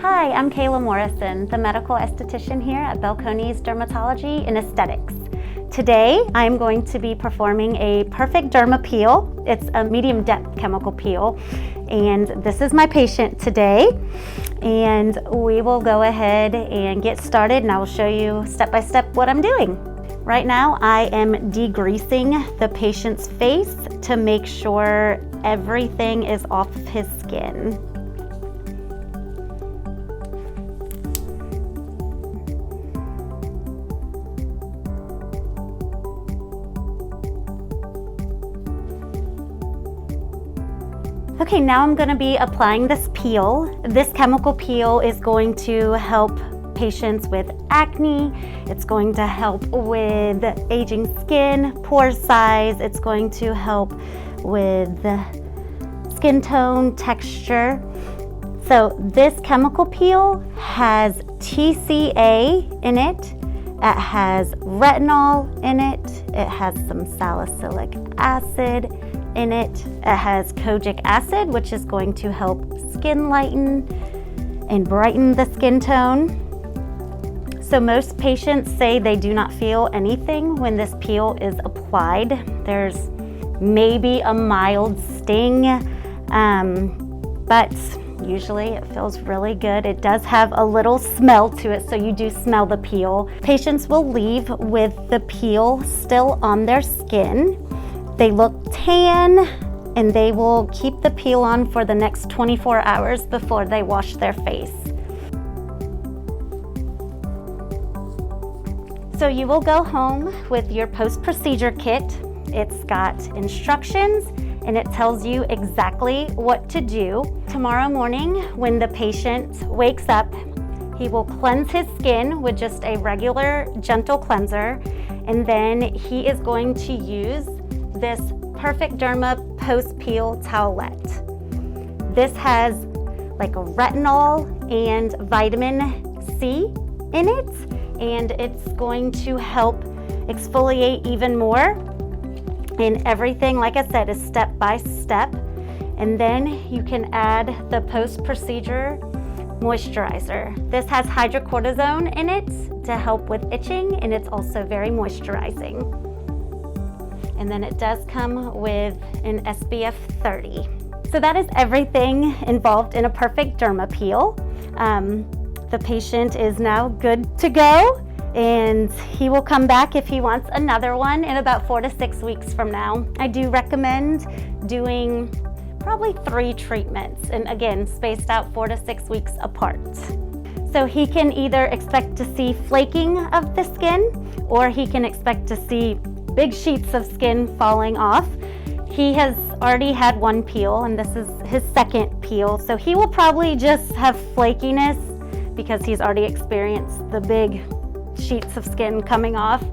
Hi, I'm Kayla Morrison, the medical esthetician here at Balcones Dermatology Aesthetics. Today, I'm going to be performing a Perfect Derma Peel. It's a medium depth chemical peel, and this is my patient today. And we will go ahead and get started, and I will show you step by step what I'm doing. Right now, I am degreasing the patient's face to make sure everything is off of his skin. Okay, now I'm going to be applying this peel. This chemical peel is going to help patients with acne. It's going to help with aging skin, pore size. It's going to help with skin tone, texture. So this chemical peel has TCA in it. It has retinol in it. It has some salicylic acid in it. It has kojic acid, which is going to help skin lighten and brighten the skin tone. So most patients say they do not feel anything when this peel is applied. There's maybe a mild sting, but usually it feels really good. It does have a little smell to it, so you do smell the peel. Patients will leave with the peel still on their skin. They look tan, and they will keep the peel on for the next 24 hours before they wash their face. So you will go home with your post-procedure kit. It's got instructions, and it tells you exactly what to do. Tomorrow morning, when the patient wakes up, he will cleanse his skin with just a regular gentle cleanser, and then he is going to use this Perfect Derma post-peel towelette. This has like a retinol and vitamin C in it, and it's going to help exfoliate even more. And everything, like I said, is step by step. And then you can add the post-procedure moisturizer. This has hydrocortisone in it to help with itching, and it's also very moisturizing. And then it does come with an SPF 30. So that is everything involved in a Perfect Derma Peel. The patient is now good to go, and he will come back if he wants another one in about 4 to 6 weeks from now. I do recommend doing probably 3 treatments, and again, spaced out 4 to 6 weeks apart. So he can either expect to see flaking of the skin, or he can expect to see big sheets of skin falling off. He has already had one peel, and this is his second peel, so he will probably just have flakiness because he's already experienced the big sheets of skin coming off.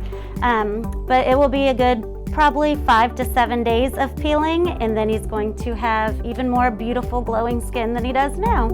But it will be a good probably 5 to 7 days of peeling, and then he's going to have even more beautiful glowing skin than he does now.